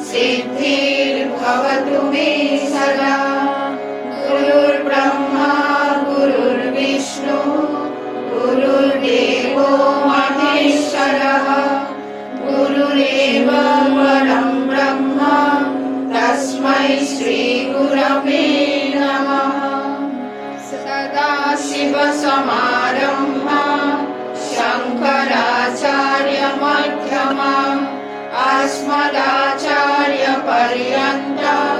सिद्धिर्भवतु मे सदा। गुरुर्ब्रह्मा गुरुर्विष्णु गुरुर्देवो महेश्वरः गुरुरेव परं ब्रह्म तस्मै श्री गुरवे नमः। सदाशिवसमारम्भा शङ्कराचार्यमध्यमाम् अस्मदाचार्यपर्यन्तं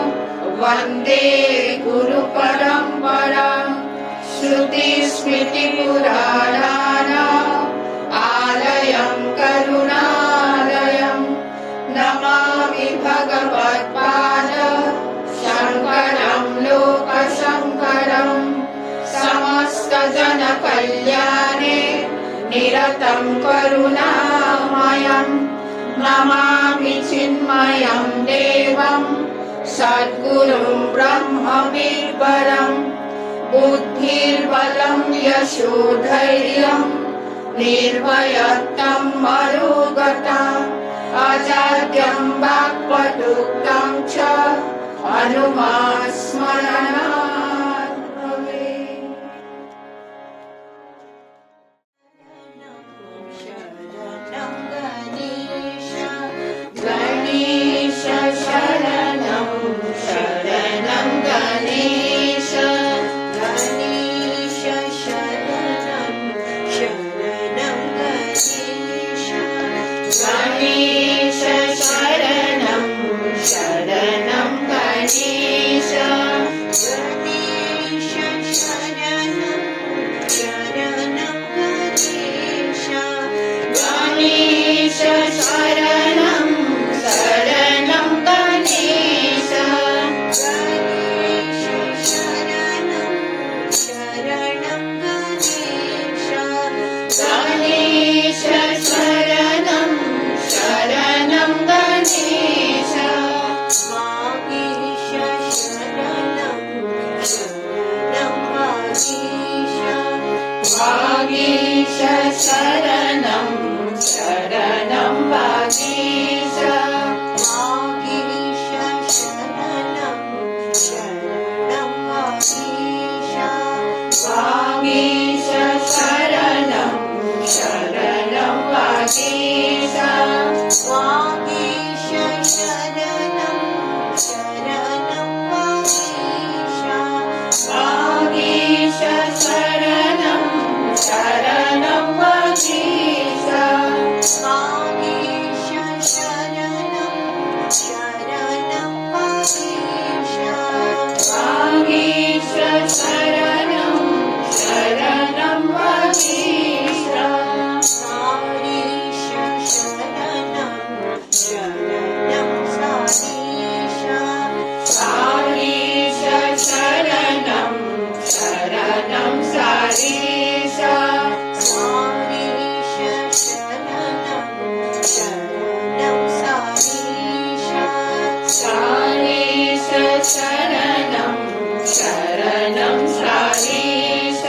वन्दे गुरुपरम्पराम्। श्रुतिस्मृतिपुराणानाम् आलयं करुणालयं नमामि भगवत्पाद शङ्करं लोकशङ्करं। समस्तजनकल्याणे निरतं करुणामयं नमामि चिन्मयं देवं सद्गुरुं ब्रह्मविद्वरं। बुद्धिर्बलं यशोधैर्यं निर्भयत्वं मरोगता अजाड्यं वाक्पटुत्वं च हनुमान्स्मरणात् भवेत्। गणेश शरणं शरणं गणेश गणेश शरणं शरणं गणेश गणेश शरणं शरणं गणेश गणेश शरणं शरणं गणेश गणेश शरणं शरणं गणेश गणेश शरणं शरणं गणेश गणेश शरणं शरणं गणेश वागीश शरणं शरणं वागीश वागीश शरणं शरणं वागीश वागीश शरणं शरणं वागीश वागीश शरणं शरणं वागीश वागीश शरणं शरणं वागीश वागीश शरणं शरणं वागीश वागीश शरणं शरणं वागीश वागीश शरणं शरणं वागीश सारीश शरणं शरणं सारीश सारीश शरणं शरणं सारीश सारीश शरणं शरणं सारीश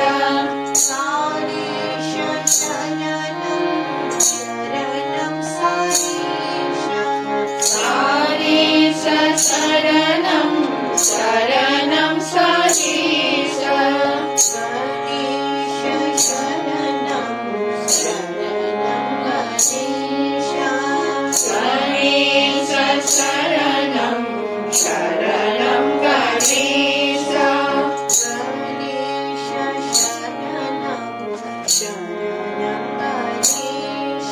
सारीश शरणं शरणं सारीश सारीश शरणं शरणं सारीश सारीश शरणं शरणं सारीश गणेश शरणं शरणं गणेश गणेश शरणं शरणं गणेश गणेश शरणं शरणं गणेश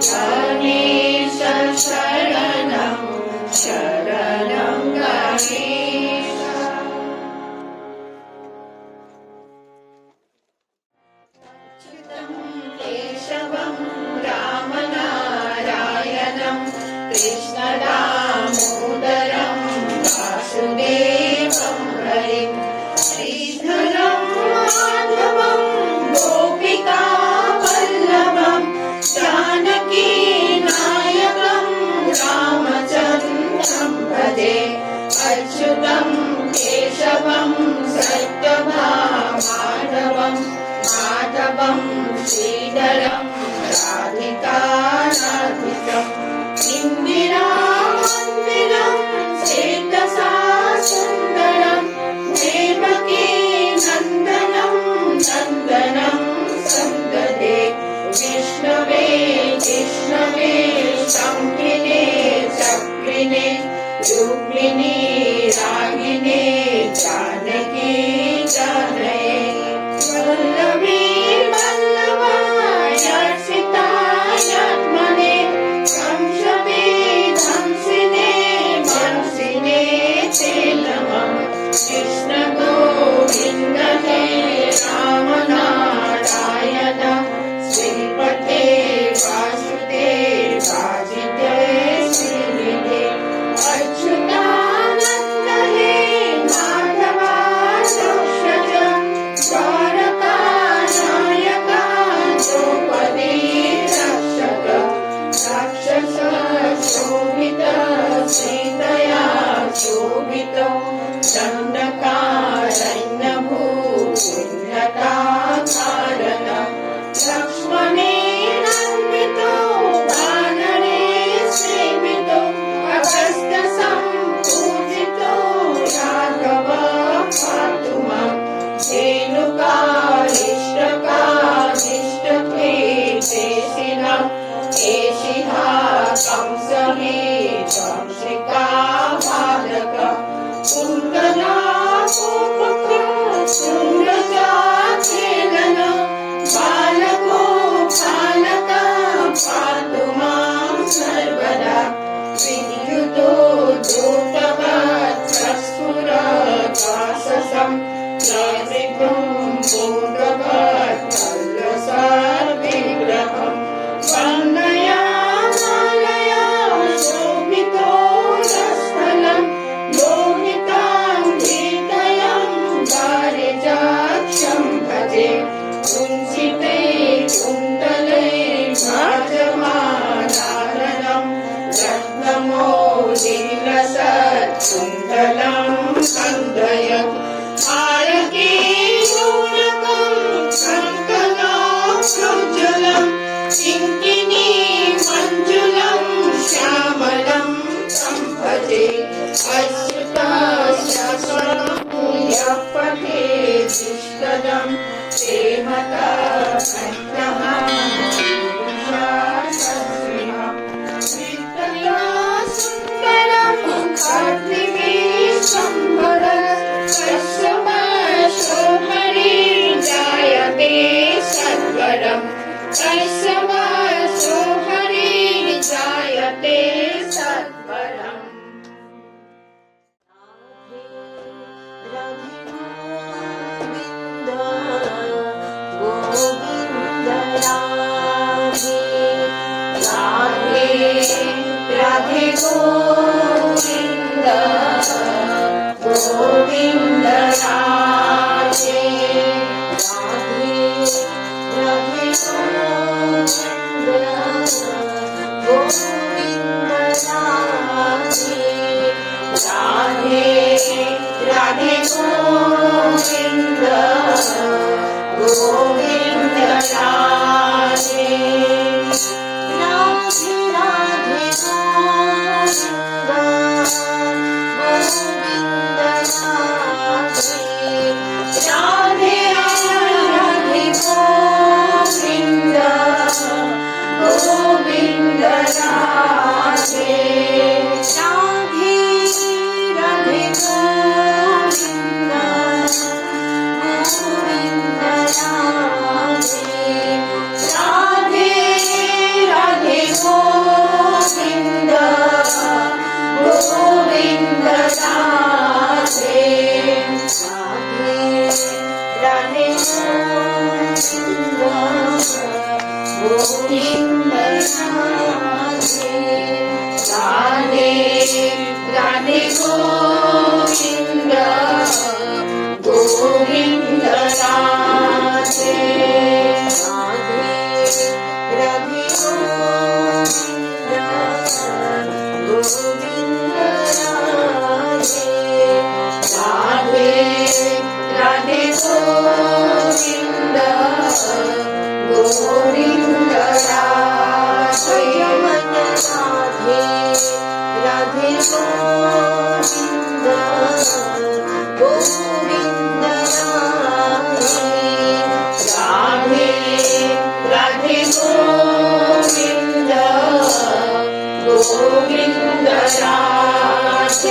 गणेश शरणं शरणं गणेश। अच्युतं केशवं रामनारायणं कृष्णदामोदरं वासुदेवं हरिं श्रीधरं माधवं गोपिकावल्लभं जानकीनायकं रामचन्द्रं भजे। अच्युतं केशवं सत्यभामाधवं माधवं श्रीधरं राधिकानाथितं इंदिरा रुक्मिणी रागिनी जानकी जानये वल्लभी वल्लभार्चितायात्मने कंसपे धंसिने मंसिने ते नमः कृष्ण गोविन्द हे राम नारायण श्रीपते वासुदेवाजिते श्रीनिधे अच्युतानन्द हे माधवा दोषज द्वारकानायका द्रौपदी रक्षक राक्षस शोभित सीतया शोभित दण्डकारण्यभूपुण्यताकारण लक्ष्मणेनान्वितो वानरे सेवितो अगस्त्यसम्पूजितो राघवः पातु मां धेनुकानिष्टकानिष्टप्रीतेशिनः केशिहा कंसहि कंसिका बालक कुन्तला गोपुत्र सूरजाखेलन बालको बालका पातु मां सर्वदा विद्युतो द्रुतवत्स्फुरत्वाससं प्रविभ्रं पूर्ववत्कल्लसर्विग्रहं वन्दयामालया शोभितो रस्थलं लोहितां गीतयं पारिजाक्षं भजे कुञ्चिते कुन्तले भाजमानाननं रत्नमौलिलसत्कुण्डलं कन्दयत् आरतीयूनकं कङ्कणोज्ज्वलं किङ्किणी मञ्जुलं श्यामलं तं भजे अच्युतस्य यः पठेदिष्टदं प्रेमतः सुन्दरं हरिर्जायते सत्वरं कैशवसो हरिर्जायते सत्वरम् राधे गोविन्द गोविन्द राधे राधे राधे गोविन्द राधे राधे राधे गोविन्द गोविन्द राधे राधे गोविन्द गोविन्द राधे राधे गोविन्द गोविन्द राधे राधे गोविन्द गोविन्द राधे राधे गोविन्द गोविन्द राधे राधे गोविन्द गोविन्द राधे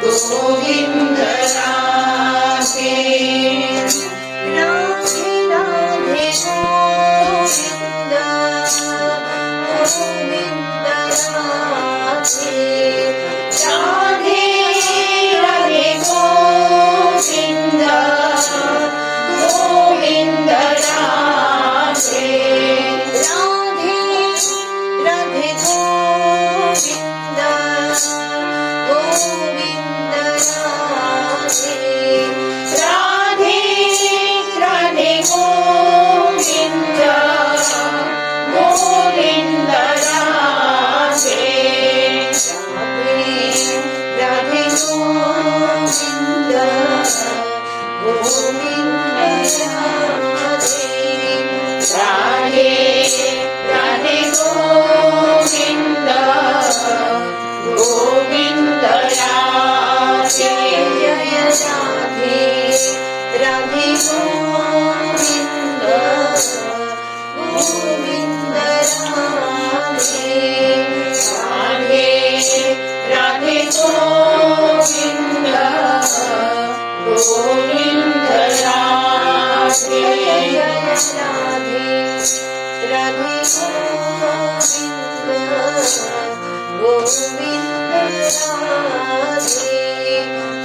गोविंद राधे राधे राधे गोविंद गोविंद राधे राधे राधे गोविंद गोविंद राधे राधे राधे गोविंद गोविंद राधे राधे राधे गोविंद गोविंद राधे राधे गोविंद गोविंद राधे राधे गोविंद गोविंद राधे जय राधे राधे गोविंद गोविंद राधे राधे राधे गोविंद गोविंद राधे जय राधे राधे गोविंद गोविंद राधे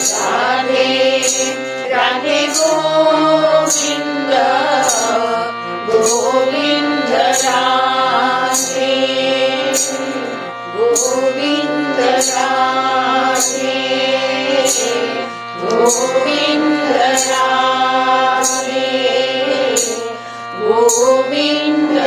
राधे राधे गोविंद गोविंद राधे गोविंद राधे गोविंद राधे गोविंद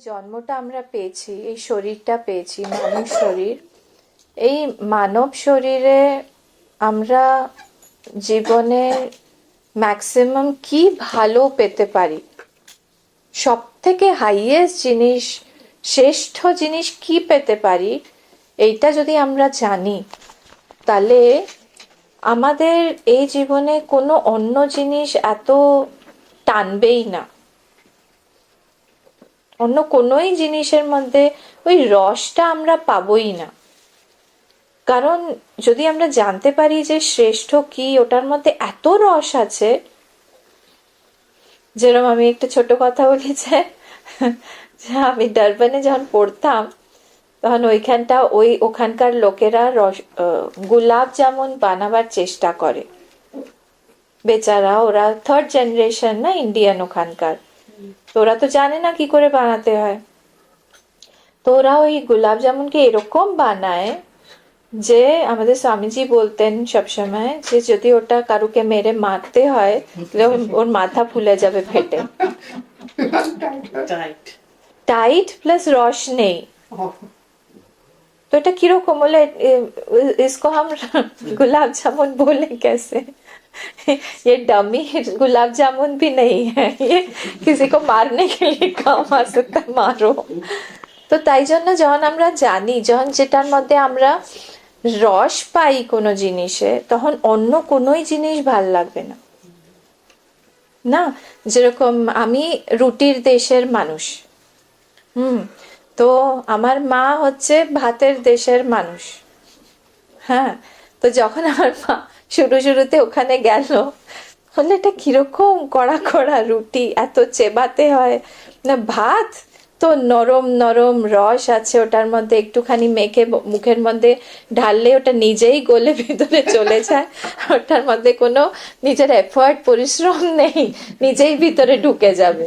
জন্মটা আমরা পেয়েছি, এই শরীরটা পেয়েছি, মানব শরীর। এই মানব শরীরে আমরা জীবনে ম্যাক্সিমাম কি ভালো পেতে পারি, সব থেকে হাইয়েস্ট জিনিস, শ্রেষ্ঠ জিনিস কি পেতে পারি, এইটা যদি আমরা জানি, তাহলে আমাদের এই জীবনে কোনো অন্য জিনিস এত টানবেই না। অন্য কোনোই জিনিসের মধ্যে ওই রসটা আমরা পাবোই না। কারণ যদি আমরা জানতে পারি যে শ্রেষ্ঠ কি, ওটার মধ্যে এত রস আছে। যেরকম আমি একটা ছোট কথা বলি যে আমি ডারবানে যখন পড়তাম, তখন ওখানকার লোকেরা গোলাপ জামুন বানাবার চেষ্টা করে। বেচারা, ওরা 3rd জেনারেশন না, ইন্ডিয়ান ওখানকার, তো ওরা তো জানে না কি করে বানাতে হয়। তো ওরা ওই গোলাপ জামুনকে এরকম বানায় যে আমাদের স্বামীজি বলতেন সবসময় যে যদি ওটা কারুকে মেরে মারতে হয় তাহলে ওর মাথা ফুলে যাবে ফেটে। টাইট প্লাস রস নেই। तो এটা কিরকম বলে, इसको हम गुलाब जामुन बोले कैसे? ये डमी गुलाब जामुन भी नहीं है, ये किसी को मारने के लिए काम आ सकता है, मारो। তো তাই জন্য যখন আমরা জানি, যখন যেটার মধ্যে আমরা রস পাই কোনো জিনিসে, তখন অন্য কোনোই জিনিস ভাল লাগবে না। না, যেরকম আমি রুটির দেশের মানুষ, তো আমার মা হচ্ছে ভাতের দেশের মানুষ। হ্যাঁ, তো যখন আমার মা শুরুতে ওখানে গেল, বললে এটা কিরকম কড়া কড়া রুটি, এত চেবাতে হয় না। ভাত তো নরম নরম রস আছে ওটার মধ্যে, একটুখানি মেখে মুখের মধ্যে ঢাললে ওটা নিজেই গলে ভিতরে চলে যায়। ওটার মধ্যে কোনো নিজের এফর্ট, পরিশ্রম নেই, নিজেই ভিতরে ঢুকে যাবে।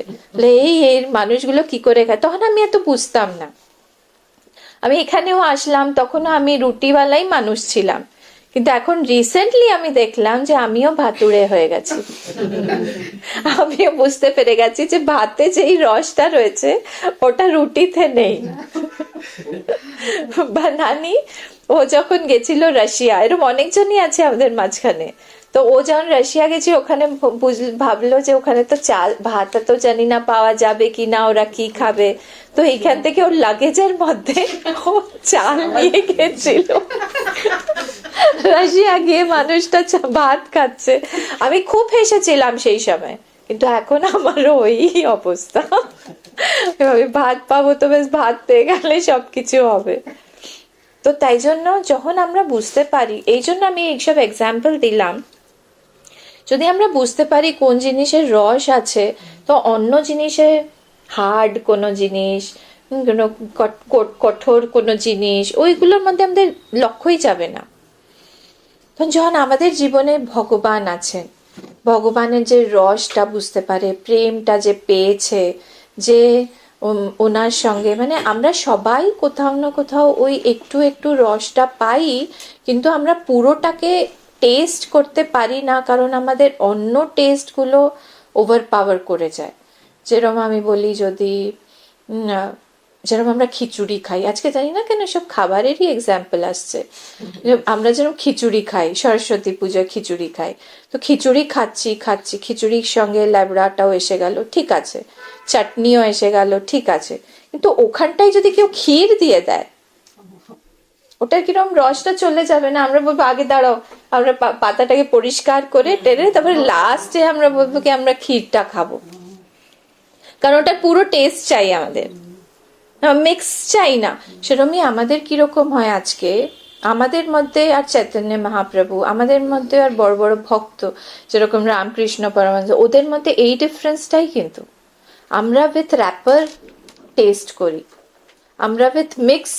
এই মানুষগুলো কি করে খায়? তখন আমি এত বুঝতাম না। আমি এখানেও আসলাম, তখনও আমি রুটিওয়ালাই মানুষ ছিলাম, কিন্তু এখন রিসেন্টলি আমি দেখলাম যে আমিও ভাতুড়ে হয়ে গেছি। আমিও বুঝতে পেরে গেছি যে ভাতে যেই রসটা রয়েছে ওটা রুটিতে নেই। বানানি ও যখন গেছিল রাশিয়া, এরকম অনেকজনই আছে আমাদের মাঝখানে, তো ও যখন রাশিয়া গেছে ওখানে ভাবলো যে ওখানে তো চাল ভাত তো জানি না পাওয়া যাবে কি না, ওরা কি খাবে, তো এইখান থেকে ওর লাগেজের মধ্যে ও চাল নিয়ে গেছিল। রাশিয়া গিয়ে মানুষটা ভাত খাচ্ছে। আমি খুব হেসেছিলাম সেই সময়, কিন্তু এখন আমারও ওই অবস্থা। ভাত পাবো তো বেশ, ভাত পেয়ে গেলে সবকিছু হবে। তো তাই জন্য যখন আমরা বুঝতে পারি, এই জন্য আমি এইসব এক্সাম্পল দিলাম, যদি আমরা বুঝতে পারি কোন জিনিসের রস আছে, তো অন্য জিনিসে হার্ড কোনো জিনিস, কঠোর কোনো জিনিস, ওইগুলোর মধ্যে আমাদের লক্ষ্যই যাবে না। যখন আমাদের জীবনে ভগবান আছেন, ভগবানের যে রসটা বুঝতে পারে, প্রেমটা যে পেয়েছে, যে ওনার সঙ্গে, মানে আমরা সবাই কোথাও না কোথাও ওই একটু একটু রসটা পাই, কিন্তু আমরা পুরোটাকে টেস্ট করতে পারি না, কারণ আমাদের অন্য টেস্টগুলো ওভার পাওয়ার করে যায়। যেরকম আমি বলি, যদি যেরকম আমরা খিচুড়ি খাই, আজকে জানি না কেন সব খাবারেরই এক্সাম্পল আসছে। আমরা যেরকম খিচুড়ি খাই, সরস্বতী পুজোয় খিচুড়ি খাই, তো খিচুড়ি খাচ্ছি, খিচুড়ির সঙ্গে ল্যাবড়াটাও এসে গেল, ঠিক আছে, চাটনিও এসে গেল, ঠিক আছে, কিন্তু ওখানটায় যদি কেউ ক্ষীর দিয়ে দেয়, ওটার কিরকম রসটা চলে যাবে না? আমরা বলবো আগে দাঁড়াও, আমরা পাতাটাকে পরিষ্কার করে টেনে তারপরে লাস্টে আমরা বলবো কি আমরা ক্ষীরটা খাবো, কারণ ওটা পুরো টেস্ট চাই আমাদের, মিক্স চাই না। সেরকমই আমাদের কিরকম হয় আজকে আমাদের মধ্যে, আর চৈতন্য মহাপ্রভু আমাদের মধ্যে, আর বড় বড় ভক্ত যেরকম রামকৃষ্ণ পরমহংস, ওদের মধ্যে এই ডিফারেন্সটাই, কিন্তু আমরা উইথ র্যাপার টেস্ট করি, আমরা উইথ মিক্স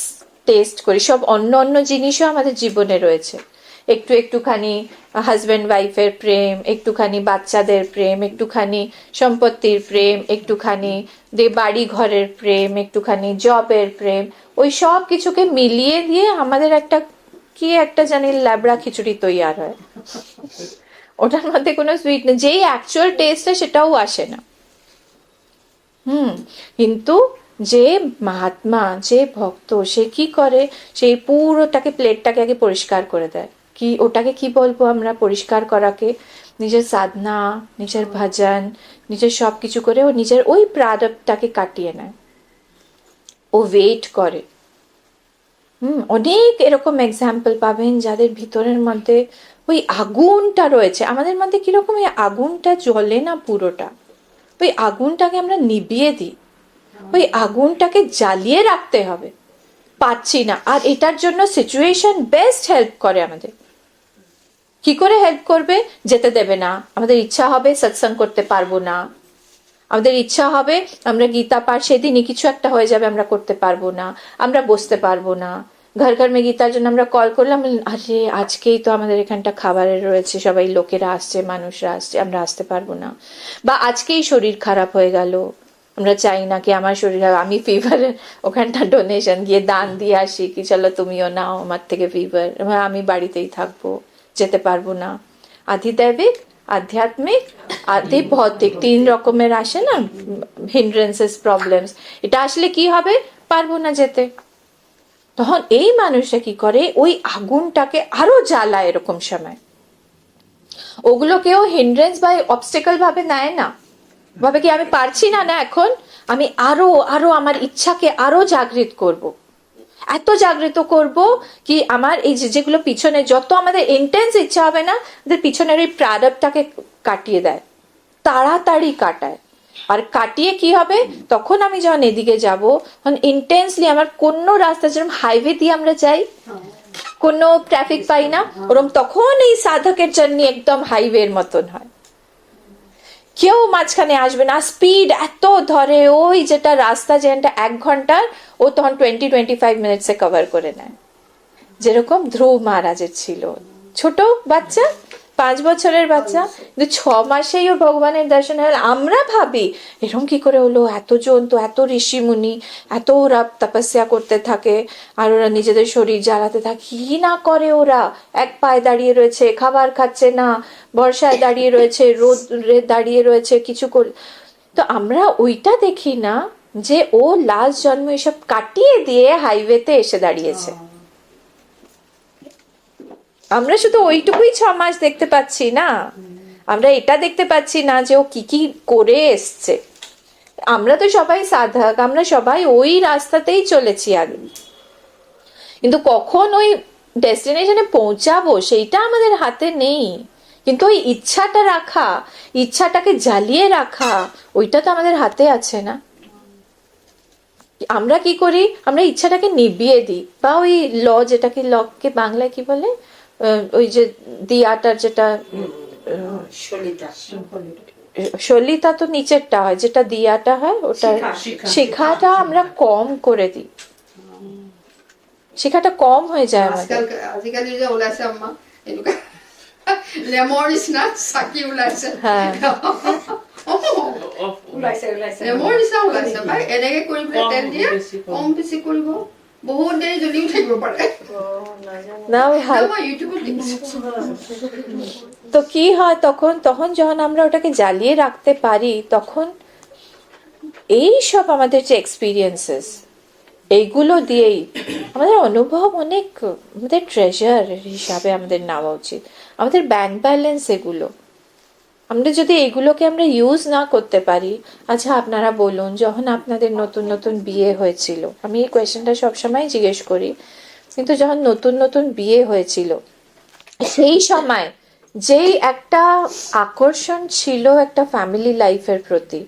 টেস্ট করি। সব অন্য জিনিসও আমাদের জীবনে রয়েছে, একটুখানি হাজব্যান্ড ওয়াইফের প্রেম, একটুখানি বাচ্চাদের প্রেম, একটুখানি সম্পত্তির প্রেম, একটুখানি বাড়ি ঘরের প্রেম, একটুখানি জবের প্রেম, ওই সব কিছুকে মিলিয়ে দিয়ে আমাদের একটা জানি ল্যাবড়া খিচুড়ি তৈয়ার হয়। ওটার মধ্যে কোনো সুইট নেই, যেই অ্যাকচুয়াল টেস্টটা সেটাও আসে না। কিন্তু যে মহাত্মা, যে ভক্ত, সে কি করে, সেই পুরোটাকে প্লেটটাকে আগে পরিষ্কার করে দেয়। কি ওটাকে কি বলবো আমরা পরিষ্কার করাকে? নিজের সাধনা, নিজের ভজন, নিজের সব কিছু করে ও নিজের ওই প্রারব্ধটাকে কাটিয়ে নেয়। ও ওয়েট করে। অনেক এরকম এক্সাম্পল পাবেন যাদের ভিতরের মধ্যে ওই আগুনটা রয়েছে। আমাদের মধ্যে কিরকম ওই আগুনটা জ্বলে না পুরোটা, ওই আগুনটাকে আমরা নিভিয়ে দিই, ওই আগুনটাকে জ্বালিয়ে রাখতে হবে, পাচ্ছি না। আর এটার জন্য সিচুয়েশন বেস্ট হেল্প করে আমাদের। কি করে হেল্প করবে? যেতে দেবে না। আমাদের ইচ্ছা হবে সৎসঙ্গ করতে পারবো না, আমাদের ইচ্ছা হবে আমরা গীতা পাঠ, সেদিনই কিছু একটা হয়ে যাবে, আমরা করতে পারবো না, আমরা বসতে পারবো না। ঘর ঘর মে গীতার জন্য আমরা কল করলাম, আরে আজকেই তো আমাদের এখানটা খাবারের রয়েছে, সবাই লোকেরা আসছে, মানুষরা আসছে, আমরা আসতে পারবো না। বা আজকেই শরীর খারাপ হয়ে গেল, আমরা চাই না কি আমার শরীর খারাপ, আমি ফিভারে ওখানটা ডোনেশন গিয়ে দান দিয়ে আসি, কি চলো তুমিও নাও আমার থেকে ফিভার, আমি বাড়িতেই থাকবো, যেতে পারবো না। আধিদৈবিক, আধ্যাত্মিক, আদি ভৌতিক, 3 রকমের আসে না হিন্ড্রেন্সেস, প্রবলেমস। এটা আসলে কি হবে? পারবো না যেতে। তখন এই মানুষটা কি করে? ওই আগুনটাকে আরো জ্বালায়। এরকম সময় ওগুলোকেও হিন্ড্রেন্স বা অবস্টেকল ভাবে নেয় না, ভাবে কি আমি পারছি না, না এখন আমি আরো আরো আমার ইচ্ছাকে আরো জাগৃত করব, এত জাগৃত করব কি আমার এই যেগুলো পিছনে যত আমাদের ইন্টেন্স ইচ্ছা হবে না, আমাদের পিছনের এই প্রারব্ধটাকে কাটিয়ে দেয়, তাড়াতাড়ি কাটায়। আর কাটিয়ে কি হবে? তখন আমি যখন এদিকে যাব, তখন ইন্টেন্সলি আমার কোনো রাস্তা, যেরকম হাইওয়ে দিয়ে আমরা যাই, কোনো ট্রাফিক পাই না, ওরকম তখন এই সাধকের জার্নি একদম হাইওয়ের মতন হয়। কেউ মাঝখানে আসবে না, স্পিড এত ধরে, ওই যেটা রাস্তা যেটা 1 ঘন্টার, ও তখন 20-25 মিনিটসে কভার করে নেয়। যেরকম ধ্রুব মহারাজের ছিল, ছোট বাচ্চা, 5 বছরের বাচ্চা, কিন্তু 6 মাসেই ওর ভগবানের দর্শন হল। আমরা ভাবি এরকম কি করে হলো, এতজন তো, এত ঋষি মুনি, এত ওরা তপস্যা করতে থাকে, আর ওরা নিজেদের শরীর জ্বালাতে থাকে, কি না করে ওরা, এক পায়ে দাঁড়িয়ে রয়েছে, খাবার খাচ্ছে না, বর্ষায় দাঁড়িয়ে রয়েছে, রোদে দাঁড়িয়ে রয়েছে, কিছু করে। তো আমরা ওইটা দেখি না যে ও লাস্ট জন্ম এসব কাটিয়ে দিয়ে হাইওয়েতে এসে দাঁড়িয়েছে। আমরা শুধু ওইটুকুই 6 মাস দেখতে পাচ্ছি না, আমরা এটা দেখতে পাচ্ছি না যে ও কি কি করে এসছে। আমরা তো সবাই সাধক, আমরা সবাই ওই রাস্তাতেই চলেছি আগে, কিন্তু কখন ওই ডেস্টিনেশনে পৌঁছাবো সেইটা আমাদের হাতে নেই। কিন্তু ওই ইচ্ছাটা রাখা, ইচ্ছাটাকে জ্বালিয়ে রাখা, ওইটা তো আমাদের হাতে আছে না। আমরা কি করি? আমরা ইচ্ছাটাকে নিভিয়ে দিই, বা ওই যেটাকে লকে বাংলায় কি বলে, ওই যে দিয়াটার যেটা সলিতা, তো নিচেরটা হয়, যেটা দিয়াটা হয় ওটা শিখাটা আমরা কম করে দিই, শিখাটা কম হয়ে যায় আমাদের। আজিকালি যে ওলাইছে আম্মা এনেকুৱা লেমৰ নিচিনা চাকি ওলাইছে, লেমৰ নিচিনা ওলাইছে ভাই, এনেকে কৰি পেলাই তেল দিয়ে কম বেছি কৰিব, বহুত দেৰি জ্বলিও থাকিব পাৰে। তো কি হয় তখন যখন আমরা ওটাকে জ্বালিয়ে রাখতে পারি, তখন এই সব আমাদের যে এক্সপিরিয়েন্সেস, এইগুলো দিয়েই আমাদের অনুভব অনেক, আমাদের ট্রেজার হিসাবে আমাদের নেওয়া উচিত, আমাদের ব্যাংক ব্যালেন্স এগুলো। আমরা যদি এগুলোকে আমরা ইউজ না করতে পারি, আচ্ছা আপনারা বলুন, যখন আপনাদের নতুন নতুন বিয়ে হয়েছিল, আমি এই কোয়েশ্চেনটা সবসময় জিজ্ঞেস করি, কিন্তু যখন নতুন নতুন বিয়ে হয়েছিল, সেই সময় যেই একটা আকর্ষণ ছিল একটা ফ্যামিলি লাইফের প্রতি,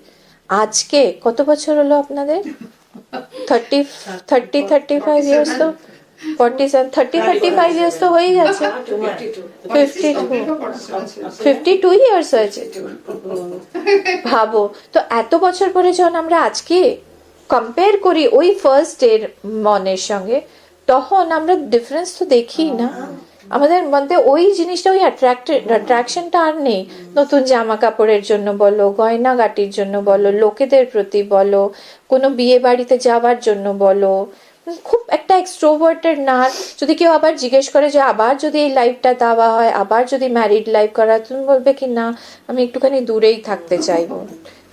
আজকে কত বছর হলো আপনাদের? 35 ইয়ার্স, তো 30-35 ইয়ার্স তো হয়ে গেছে, 52 ইয়ার্স হয়েছে। ভাবো তো, এত বছর পরে যখন আমরা আজকে কম্পেয়ার করি ওই ফার্স্ট ডের মনের সঙ্গে, তখন আমরা ডিফারেন্স তো দেখি না। আমাদের মধ্যে ওই জিনিসটা, ওই অ্যাট্রাকশনটা আর নেই। নতুন জামা কাপড়ের জন্য বলো, গয়নাগাটির জন্য বলো, লোকেদের প্রতি বলো, কোনো বিয়ে বাড়িতে যাওয়ার জন্য বলো, খুব একটা এক্সট্রোভার্টেড না। যদি কেউ আবার জিজ্ঞেস করে যে আবার যদি এই লাইফটা দেওয়া হয়, আবার যদি ম্যারিড লাইফ করা, তুমি বলবে কি না, আমি একটুখানি দূরেই থাকতে চাইবো।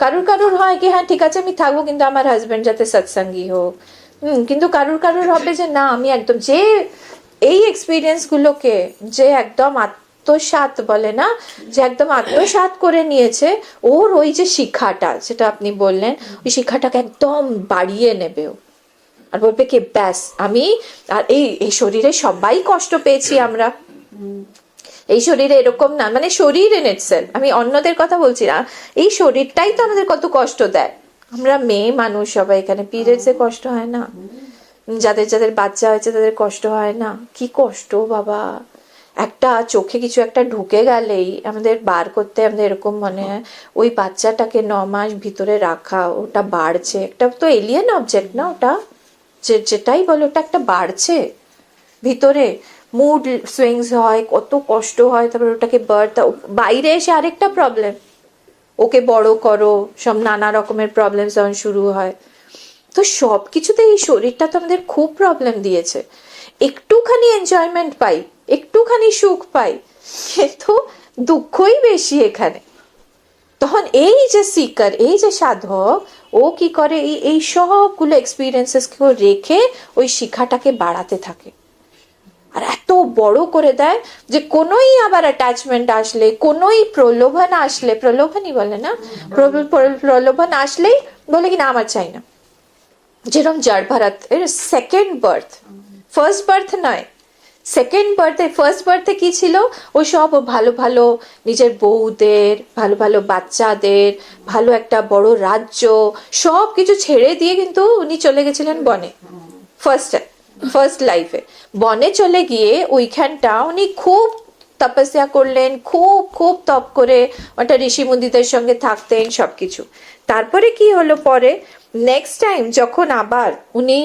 কারুর কারুর হয় কি হ্যাঁ ঠিক আছে আমি থাকবো, কিন্তু আমার হাজবেন্ড যাতে সৎসঙ্গী হোক। কিন্তু কারুর কারুর হবে যে না আমি একদম, যে এই এক্সপিরিয়েন্স গুলোকে যে একদম আত্মসাৎ বলে না, যে একদম আত্মসাৎ করে নিয়েছে, ওর ওই যে শিক্ষাটা যেটা আপনি বললেন, ওই শিক্ষাটাকে একদম বাড়িয়ে নেবে ও। আর বলবে কি ব্যাস আমি, আর এই শরীরে সবাই কষ্ট পেয়েছি আমরা, এই শরীরে এরকম না, মানে শরীর ইন ইটসেলফ, আমি অন্যদের কথা বলছি না, এই শরীরটাই তো আমাদের কত কষ্ট দেয়। আমরা মেয়ে মানুষ সবাই, এখানে পিরিয়ডস এ কষ্ট হয় না, যাদের যাদের বাচ্চা হয়েছে তাদের কষ্ট হয় না, কি কষ্ট বাবা। একটা চোখে কিছু একটা ঢুকে গেলেই আমাদের বার করতে আমাদের এরকম মনে হয় ওই বাচ্চাটাকে 9 মাস ভিতরে রাখা, ওটা বাড়ছে, একটা তো এলিয়েন অবজেক্ট না ওটা, যেটাই বলো ওটা একটা বাড়ছে ভিতরে, মুড সুইংস হয়, কত কষ্ট হয়, তারপর ওটাকে বার্থ, বাইরে এসে আরেকটা প্রবলেম, ওকে বড় করো, সব নানা রকমের প্রবলেম যখন শুরু হয়। তো সব কিছুতে এই শরীরটা তো আমাদের খুব প্রবলেম দিয়েছে। একটুখানি এনজয়মেন্ট পাই, একটুখানি সুখ পাই, কিন্তু দুঃখই বেশি এখানে। তখন এই যে সিকার, এই যে সাধক, ও কি করে এই সবগুলো এক্সপিরিয়েন্সেস কে রেখে ওই শিক্ষাটাকে বাড়াতে থাকে, আর এত বড় করে দেয় যে কোনোই আবার অ্যাটাচমেন্ট আসলে, কোনোই প্রলোভন আসলে, প্রলোভনই বলে না, প্রলোভন আসলেই বলে কি না আমার চাই না। যেরকম জড় ভারত এর সেকেন্ড বার্থ, ফার্স্ট বার্থ নয়, সেকেন্ড বার্থে, ফার্স্ট বার্থে কি ছিল, ও সব ভালো ভালো নিজের বউদের, ভালো ভালো বাচ্চাদের, ভালো একটা বড় রাজ্য, সব কিছু ছেড়ে দিয়ে কিন্তু উনি চলে গেছিলেন বনে। ফার্স্ট লাইফে বনে চলে গিয়ে ওইখানটা উনি খুব তপস্যা করলেন, খুব খুব তপ করে ওটা ঋষি মুনিদের সঙ্গে থাকতেন সবকিছু। তারপরে কি হলো, পরে নেক্সট টাইম যখন আবার উনি,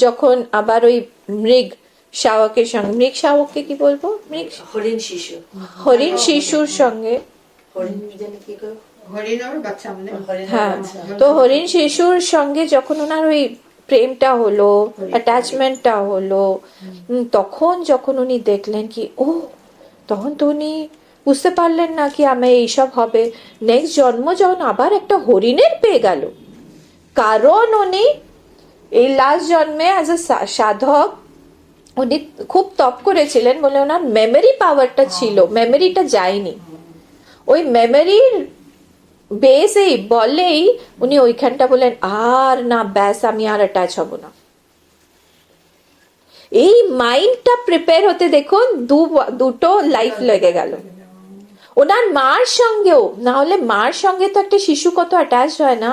যখন আবার ওই মৃগ শাবকের সঙ্গে, মৃগ শাবককে কি বলবো, মৃগ হরিণ শিশু, হরিণ শিশুর সঙ্গে, হরিণের বাচ্চা মানে হ্যাঁ, তো হরিণ শিশুর সঙ্গে যখন ওনার ওই প্রেমটা হলো, অ্যাটাচমেন্টটা হলো, তখন যখন উনি দেখলেন কি ও, তখন তো উনি বুঝতে পারলেন না কি আমি এইসব হবে। নেক্সট জন্ম যখন আবার একটা হরিণের পেয়ে গেল, কারণ উনি এই লাস্ট জন্মে অ্যাজ এ সাধক উনি খুব তপ করেছিলেন বলে ওনার মেমোরি পাওয়ারটা ছিল, মেমোরিটা যায়নি, ওই মেমোরির বেসেই বলেই উনি ওইখানটা বলেন আর না, ব্যাস আমি আর অ্যাটাচ হব না। এই মাইন্ডটা প্রিপেয়ার হতে দেখুন দুটো লাইফ লেগে গেল। ওনার মার সঙ্গেও, না হলে মার সঙ্গে তো একটা শিশু কত অ্যাটাচ হয় না,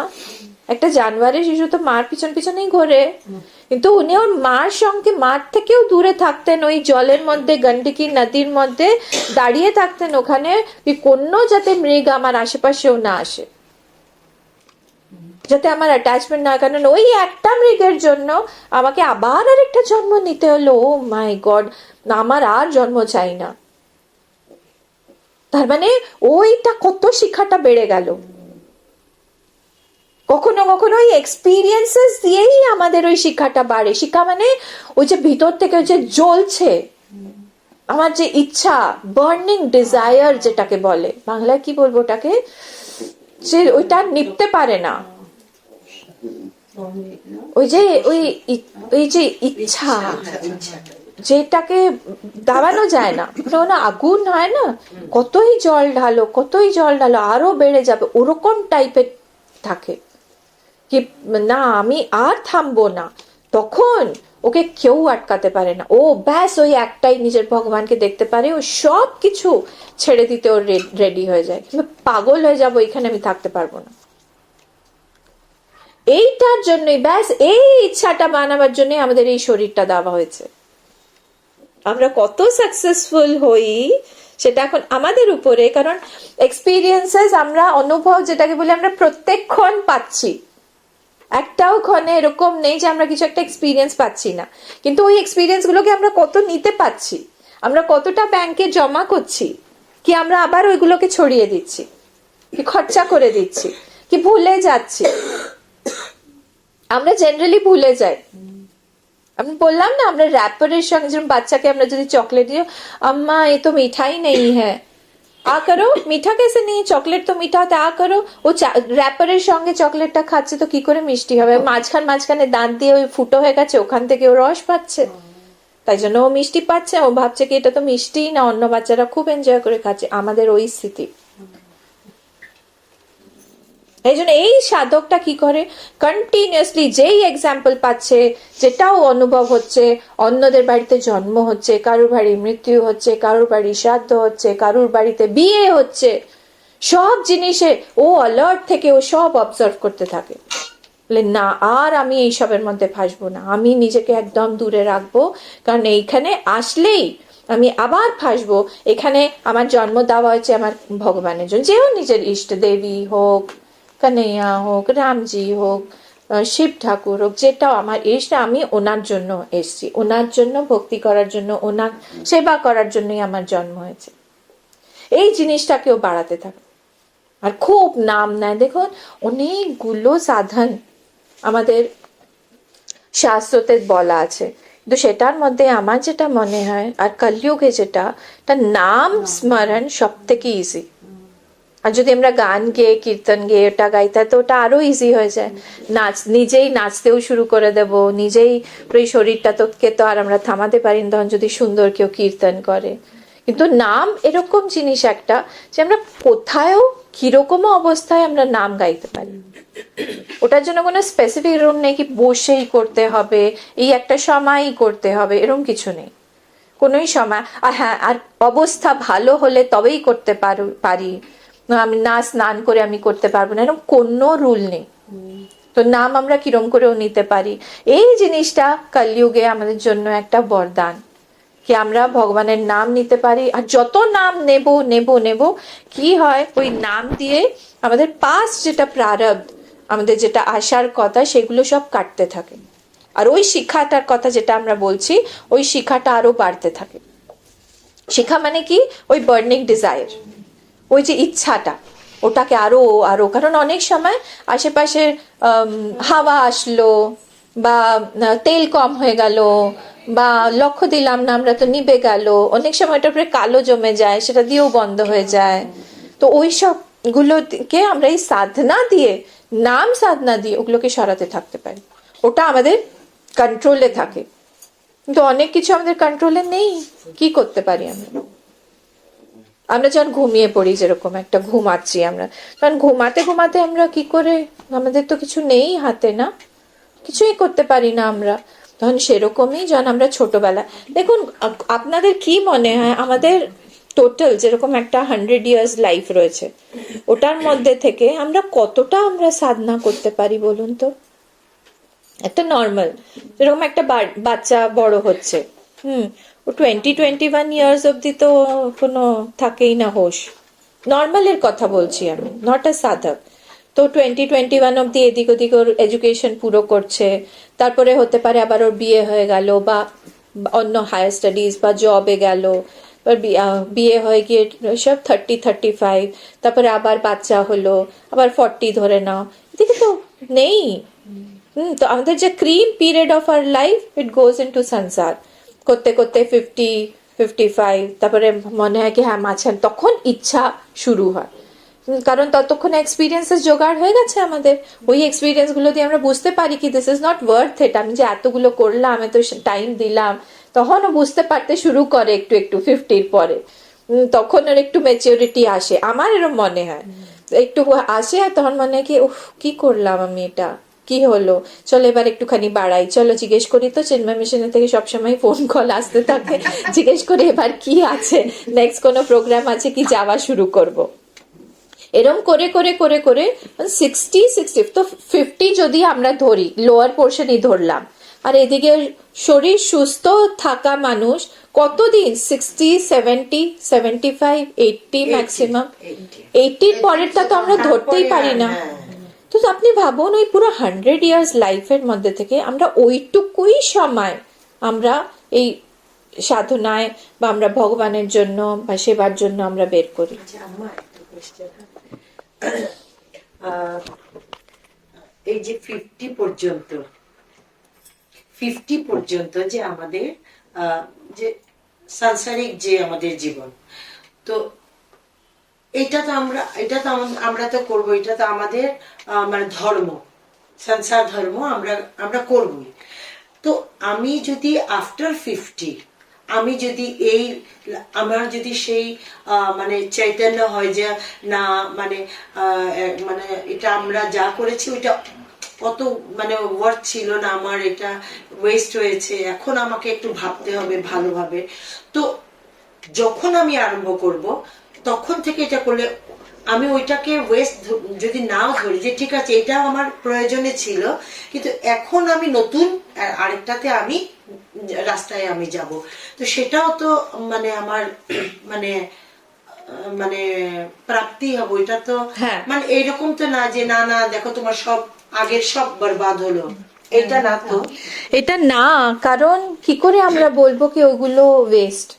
একটা জানোয়ারের শিশু তো মার পিছন পিছনেই ঘোরে, কিন্তু উনি ওর মার সঙ্গে মার থেকেও দূরে থাকতেন, ওই জলের মধ্যে, গন্ডকি নদীর মধ্যে দাঁড়িয়ে থাকতেন ওখানে, কোনো যাতে মৃগ আমার আশেপাশেও না আসে, যাতে আমার অ্যাটাচমেন্ট না, কারণ ওই একটা মৃগের জন্য আমাকে আবার আরেকটা জন্ম নিতে হলো। ও মাই গড, আমার আর জন্ম চাই না। তার মানে ওইটা কত শিক্ষাটা বেড়ে গেল। কখনো কখনো ওই এক্সপিরিয়েন্সেস দিয়েই আমাদের ওই শিক্ষাটা বাড়ে। শিক্ষা মানে ওই যে ভিতর থেকে যে জ্বলছে আমার যে ইচ্ছা, বার্নিং ডিজায়ার যেটাকে বলে, বাংলায় কি বলবো ওটাকে, যে ওইটা নিপতে পারে না, ওই যে ওই যে ইচ্ছা যেটাকে দাবানো যায় না, না আগুন হয় না, কতই জল ঢালো, কতই জল ঢালো আরো বেড়ে যাবে, ওরকম টাইপের থাকে কি না, আমি আর থামবো না। তখন ওকে কেউ আটকাতে পারে না, ও ব্যাস ওই একটাই নিজের ভগবানকে দেখতে পারে, ও সব কিছু ছেড়ে দিতে ওর রেডি হয়ে যায়, কিন্তু পাগল হয়ে যাবো, এখানে আমি থাকতে পারবো না। এইটার জন্যই, ব্যাস এই ইচ্ছাটা বানাবার জন্য আমাদের এই শরীরটা দেওয়া হয়েছে। আমরা কত সাকসেসফুল হই সেটা এখন আমাদের উপরে, কারণ এক্সপিরিয়েন্সেস, আমরা অনুভব যেটাকে বলি, আমরা প্রত্যেকক্ষণ পাচ্ছি, একটাও ক্ষণে এরকম নেই যে আমরা কিছু একটা এক্সপিরিয়েন্স পাচ্ছি না, কিন্তু ওই এক্সপিরিয়েন্স গুলোকে আমরা কত নিতে পাচ্ছি, আমরা কতটা ব্যাংকে জমা করছি, কি আমরা আবার ওইগুলোকে ছড়িয়ে দিচ্ছি, কি খরচা করে দিচ্ছি, কি ভুলে যাচ্ছি। আমরা জেনারেলি ভুলে যাই। আমি বললাম না, আমরা র্যাপারের সঙ্গে, যেরকম বাচ্চাকে আমরা যদি চকলেট দিই, আম্মা এ তো মিঠাই নেই হ্যাঁ, आ करो, मीठा कैसे नहीं, चॉकलेट तो मीठा होता है, आ करो। ও র্যাপারের সঙ্গে চকলেটটা খাচ্ছে তো কি করে মিষ্টি হবে? মাঝখানে দাঁত দিয়ে ওই ফুটো হয়ে গেছে, ওখান থেকে ও রস পাচ্ছে, তাই জন্য ও মিষ্টি পাচ্ছে। ও ভাবছে কি এটা তো মিষ্টি না, অন্য বাচ্চারা খুব এনজয় করে খাচ্ছে। আমাদের ওই স্থিতি। এই জন্য এই সাধকটা কি করে, কন্টিনিউয়াসলি যেই এক্সাম্পল পাচ্ছে, যেটাও অনুভব হচ্ছে, অন্যদের বাড়িতে জন্ম হচ্ছে, কারোর বাড়ি মৃত্যু হচ্ছে, কারোর বাড়ি শ্রাদ্ধ হচ্ছে, কারোর বাড়িতে বিয়ে হচ্ছে, সব জিনিসে ও অ্যালার্ট থেকে ও সব অবজার্ভ করতে থাকে। না, আর আমি এইসবের মধ্যে ফাঁসবো না, আমি নিজেকে একদম দূরে রাখবো, কারণ এইখানে আসলেই আমি আবার ফাঁসবো। এখানে আমার জন্ম দেওয়া হয়েছে আমার ভগবানের জন্য, যেও নিজের ইষ্ট দেবী হোক, কন্হैया হোক, রামজি হোক, শিব ঠাকুর হোক, যেটাও আমার ইষ্ট, আমি ওনার জন্য এসছি, ওনার জন্য ভক্তি করার জন্য, ওনার সেবা করার জন্যই আমার জন্ম হয়েছে। এই জিনিসটাকেও বাড়াতে থাকে আর খুব নাম নেয়। দেখুন অনেকগুলো সাধন আমাদের শাস্ত্রতে বলা আছে, কিন্তু সেটার মধ্যে আমার যেটা মনে হয় আর কলিযুগে যেটা, নাম স্মরণ সব থেকে ইজি। আর যদি আমরা গান গেয়ে কীর্তন গেয়ে ওটা গাইতে তো ওটা আরো ইজি হয়ে যায়। নিজেই নাচতেও শুরু করে দেব, নিজেই ওই শরীরটা তোকে তো আর আমরা থামাতে পারি না তখন যদি সুন্দর কেউ কীর্তন করে। কিন্তু নাম এরকম জিনিস একটা যে আমরা কোথায়ও কিরকম অবস্থায় আমরা নাম গাইতে পারি। ওটার জন্য কোনো স্পেসিফিক রুম নেই কি বসেই করতে হবে, এই একটা সময়ই করতে হবে, এরকম কিছু নেই কোনোই সময়। আর হ্যাঁ, আর অবস্থা ভালো হলে তবেই করতে পারি, আমি না স্নান করে আমি করতে পারবো না, এরকম কোনো রুল নেই। তো নাম আমরা কিরম করেও নিতে পারি। এই জিনিসটা কলিযুগে আমাদের জন্য একটা বরদান কি আমরা ভগবানের নাম নিতে পারি। আর যত নাম নেব নেব নেব কি হয়, ওই নাম দিয়ে আমাদের পাস্ট যেটা প্রারব্ধ, আমাদের যেটা আশার কথা, সেগুলো সব কাটতে থাকে। আর ওই শিক্ষাটার কথা যেটা আমরা বলছি, ওই শিক্ষাটা আরো বাড়তে থাকে। শিক্ষা মানে কি, ওই বার্নিং ডিজায়ার, ওই যে ইচ্ছাটা, ওটাকে আরো আরো, কারণ অনেক সময় আশেপাশের হাওয়া আসলো বা তেল কম হয়ে গেল বা লক্ষ্য দিলাম না আমরা তো নিভে গেল, অনেক সময় ওটার উপরে কালো জমে যায়, সেটা দিয়েও বন্ধ হয়ে যায়। তো ওই সব গুলোকে আমরা এই সাধনা দিয়ে, নাম সাধনা দিয়ে ওগুলোকে সরাতে থাকতে পারি, ওটা আমাদের কন্ট্রোলে থাকে। কিন্তু অনেক কিছু আমাদের কন্ট্রোলে নেই, কি করতে পারি আমরা যখন ঘুমিয়ে পড়ি, যেরকম একটা ঘুমাচ্ছি আমরা, তখন ঘুমাতে ঘুমাতে আমরা কি করে, আমাদের তো কিছু নেই হাতে, না কিছুই করতে পারি না আমরা। তখন সেরকমই যখন আমরা ছোটবেলা, দেখুন আপনাদের কি মনে হয় আমাদের টোটাল যেরকম একটা 100 years লাইফ রয়েছে, ওটার মধ্যে থেকে আমরা কতটা আমরা সাধনা করতে পারি বলুন তো? একটা নর্মাল যেরকম একটা বাচ্চা বড় হচ্ছে, ও 20-21 ইয়ার্স অব্দি তো কোনো থাকেই না হোশ, নর্মালের কথা বলছি আমি, নট আ সাধক। তো 20-21 অব্দি এদিক ওদিক ওর এডুকেশন পুরো করছে, তারপরে হতে পারে আবার ওর বিয়ে হয়ে গেল বা অন্য হায়ার স্টাডিজ বা জবে গেল, বিয়ে হয়ে গিয়ে সব 30-35, তারপরে আবার বাচ্চা হলো, আবার 40 ধরে নাও, এদিকে তো নেই। তো আমাদের যে cream period of our life, it goes into সংসার করতে করতে 50-55, তারপরে মনে হয় কি হ্যাঁ মাঝখানে তখন ইচ্ছা শুরু হয়, কারণ ততক্ষণ এক্সপিরিয়েন্সেস জোগাড় হয়ে গেছে আমাদের। ওই এক্সপিরিয়েন্স গুলো দিয়ে আমরা বুঝতে পারি কি this is not worth it, আমি যে এতগুলো করলাম, এত টাইম দিলাম, তখনও বুঝতে পারতে শুরু করে একটু একটু 50 পরে, তখন আর একটু ম্যাচিউরিটি আসে, আমার এরকম মনে হয় একটু আসে। আর তখন মনে হয় কি উফ কি করলাম আমি, এটা কি হলো, চলো এবার একটুখানি বাড়াই, চলো জিজ্ঞেস করি তো, চিন্ময় মিশনের থেকে সবসময় ফোন কল আসতে থাকে, জিজ্ঞেস করি এবার কি আছে, নেক্সট কোনো প্রোগ্রাম আছে কি, যাওয়া শুরু করব। এরম করে করে করে করে 60 তো 50 যদি আমরা ধরি, লোয়ার পোর্শনই ধরলাম, আর এদিকে শরীর সুস্থ থাকা মানুষ কতদিন, 60-70-75-80 ম্যাক্সিমাম, 80-র পরেরটা তো আমরা ধরতেই পারি না। তো আপনি ভাবুন ওই পুরো 100 years লাইফের মধ্যে থেকে আমরা ওইটুকুই সময় আমরা এই সাধনায় বা আমরা ভগবানের জন্য বা সেবার জন্য আমরা বের করি। এই যে 50 পর্যন্ত যে আমাদের যে সাংসারিক যে আমাদের জীবন, তো আমরা তো করবো, এটা তো আমাদের মানে ধর্ম, সংসার ধর্ম, আমরা করবই। তো আমি যদি আফটার 50 আমি যদি আমার যদি সেই মানে চৈতন্য হয় যে না মানে মানে এটা আমরা যা করেছি ওইটা কত মানে ওয়ার্থ ছিল না, আমার এটা ওয়েস্ট হয়েছে, এখন আমাকে একটু ভাবতে হবে ভালোভাবে। তো যখন আমি আরম্ভ করব তখন থেকে এটা করলে আমি ওইটাকে ওয়েস্ট যদি নাও ধরি যে ঠিক আছে এটা আমার প্রয়োজনে ছিল, কিন্তু এখন আমি নতুন আরেকটাতে আমি রাস্তায় আমি যাব, তো সেটাও তো মানে আমার মানে মানে প্রাপ্তি হবে। এটা তো হ্যাঁ। মানে এইরকম তো না যে না না দেখো তোমার সব আগের সব বরবাদ হলো, এটা না তো। এটা না, কারণ কি করে আমরা বলবো কি ওগুলো ওয়েস্ট?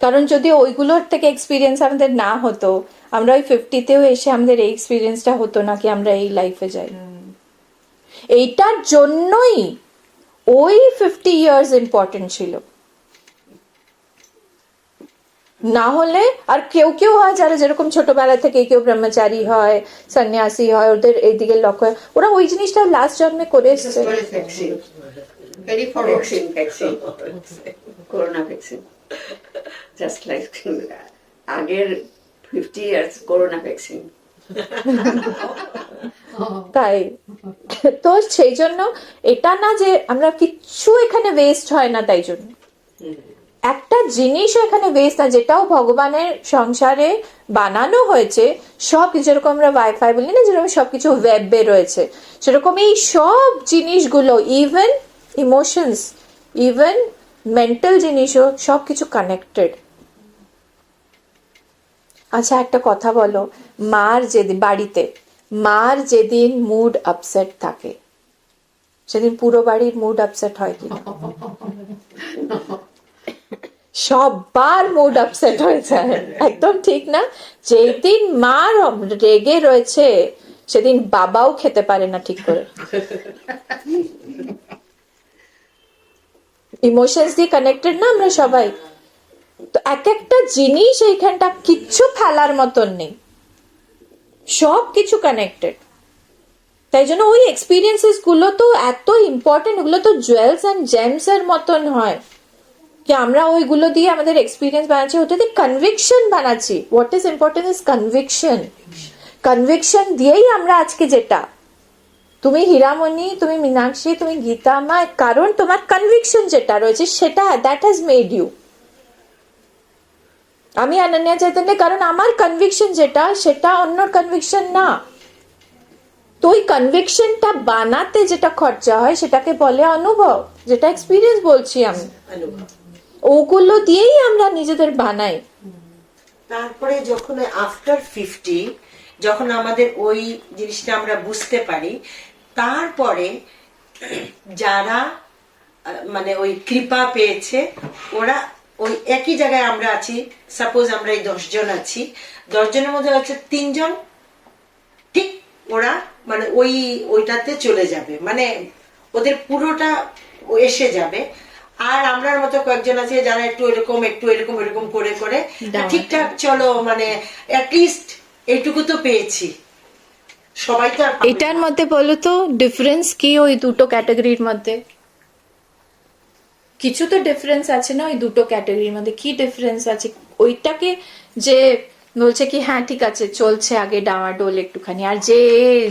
কারণ যদি ওইগুলোর থেকে এক্সপিরিয়েন্স আমাদের না হতো, আমরা ওই 50তেও এসে আমাদের এই এক্সপিরিয়েন্সটা হতো না কি আমরা এই লাইফে যাই। এইটার জন্যই ওই 50 ইয়ার্স ইম্পর্টেন্ট ছিল। না হলে আর কেউ কেউ হয় যারা যেরকম ছোটবেলা থেকে কেউ ব্রহ্মচারী হয়, সন্ন্যাসী হয়, ওদের এইদিকে লক্ষ্য হয়, ওরা ওই জিনিসটা লাস্ট জন্মে করে এসছে। Very forward. Vaccine corona vaccine just like আগের 50 ইয়ার্স করোনা ভ্যাকসিন। তাই তো সেই জন্য এটা না যে আমরা কিচ্ছু এখানে ওয়েস্ট হয় না, তাই জন্য একটা জিনিসও এখানে ওয়েস্ট না, যেটাও ভগবানের সংসারে বানানো হয়েছে সব, যেরকম আমরা ওয়াইফাই বলি না, যেরকম সবকিছু ওয়েবে রয়েছে, সেরকম এই সব জিনিসগুলো, ইভেন ইমোশনস, ইভেন মেন্টাল জিনিসও সবকিছু কানেক্টেড। আচ্ছা একটা কথা বলো, মার যেদিন মুড আপসেট থাকে সেদিন পুরো বাড়ির মুড আপসেট হয় কিনা? সবার মুড আপসেট হয়ে যায়, একদম ঠিক না? যেদিন মা রেগে রয়েছে সেদিন বাবাও খেতে পারে না ঠিক করে। ইমোশনস দিয়ে কানেক্টেড না আমরা সবাই, তো এক একটা জিনিস এইখানটা কিচ্ছু ফেলার মতন নেই, সব কিছু কানেক্টেড। তাই জন্য ওই এক্সপিরিয়েন্সেস গুলো তো এত ইম্পর্টেন্ট, ওগুলো তো জুয়েলস অ্যান্ড জেমস এর মতন হয় কি আমরা ওইগুলো দিয়ে আমাদের এক্সপিরিয়েন্স বানাচ্ছি, ওটা দিয়ে কনভিকশন বানাচ্ছি। What is important is conviction. Conviction দিয়েই আমরা আজকে যেটা, তুমি হীরামণি, তুমি মীনাক্ষী, তুমি গীতা মা, কারণ তোমার কনভিকশন যেটা রয়েছে সেটা দ্যাট হ্যাজ মেড ইউ। আমি অনন্যা চৈতন্য কারণ আমার কনভিকশন যেটা, সেটা অন্যর কনভিকশন না। তো ওই কনভিকশনটা বানাতে যেটা খরচা হয় সেটাকে বলে অনুভব, যেটা এক্সপিরিয়েন্স বলছি আমি। ওগুলো দিয়েই আমরা নিজেদের বানাই। তারপরে যখন আফটার 50 যখন আমাদের ওই জিনিসটা আমরা বুঝতে পারি, তারপরে যারা মানে ওই কৃপা পেয়েছে ওরা ওই একই জায়গায় আমরা আছি, সাপোজ আমরা এই 10 জন আছি, 10 জনের মধ্যে হচ্ছে 3 জন ঠিক ওরা মানে ওইটাতে চলে যাবে, মানে ওদের পুরোটা এসে যাবে। আর আমরার মতো কয়েকজন আছে যারা একটু এরকম করে করে ঠিকঠাক চলো, মানে অ্যাটলিস্ট এইটুকু তো পেয়েছি। সবাই তো এটার মধ্যে বলো তো ডিফারেন্স কি ওই দুটো ক্যাটাগরির মধ্যে? কিছু তো ডিফারেন্স আছে না ওই দুটো ক্যাটাগরির মধ্যে? কি ডিফারেন্স আছে? ওইটাকে যে বলছে কি হ্যাঁ ঠিক আছে চলছে আগে ডামাডোল একটুখানি, আর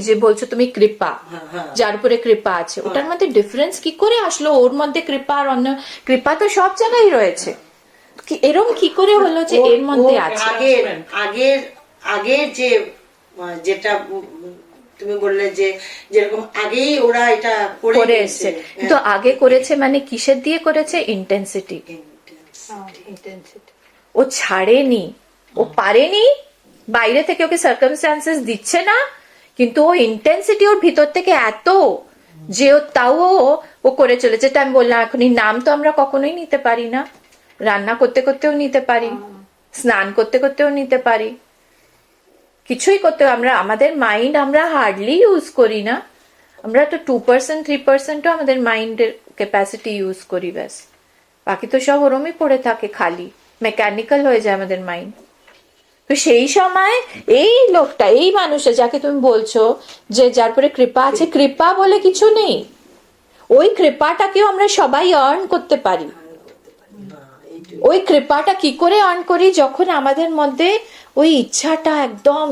যে বলছো তুমি কৃপা, যার উপরে কৃপা আছে, ওটার মধ্যে ডিফারেন্স কি করে আসলো? ওর মধ্যে কৃপা আর অন্য কৃপা তো সব জায়গায় রয়েছে, এরকম কি করে হলো যে এর মধ্যে আছে? আগের যে যেটা তুমি বললে যে যেরকম আগেই ওরা এটা করে এসছে, কিন্তু আগে করেছে মানে কিসের দিয়ে করেছে? ইন্টেন্সিটি। ও ছাড়েনি, ও পারেনি, বাইরে থেকে ওকে সার্কামস্ট্যান্সেস দিচ্ছে না, কিন্তু ও ইন্টেন্সিটি ওর ভিতর থেকে এত যে তাও ও করে চলেছে। যেটা আমি বললাম এখনই, নাম তো আমরা কখনোই নিতে পারি না, রান্না করতে করতেও নিতে পারি, স্নান করতে করতেও নিতে পারি, কিছুই করতে আমরা আমাদের মাইন্ড আমরা হার্ডলি ইউজ করি না, আমরা তো 2% 3%ও আমাদের মাইন্ডের ক্যাপাসিটি ইউজ করি, ব্যাস বাকি তো সব ওরমই পড়ে থাকে, খালি মেকানিক্যাল হয়ে যায় আমাদের মাইন্ড। তো সেই সময় এই লোকটা, এই মানুষটা যাকে তুমি বলছো যে যার পরে কৃপা আছে, কৃপা বলে কিছু নেই। ওই কৃপাটাকেও আমরা সবাই আর্ন করতে পারি। ওই কৃপাটা কি করে আর্ন করি? যখন আমাদের মধ্যে ওই ইচ্ছাটা একদম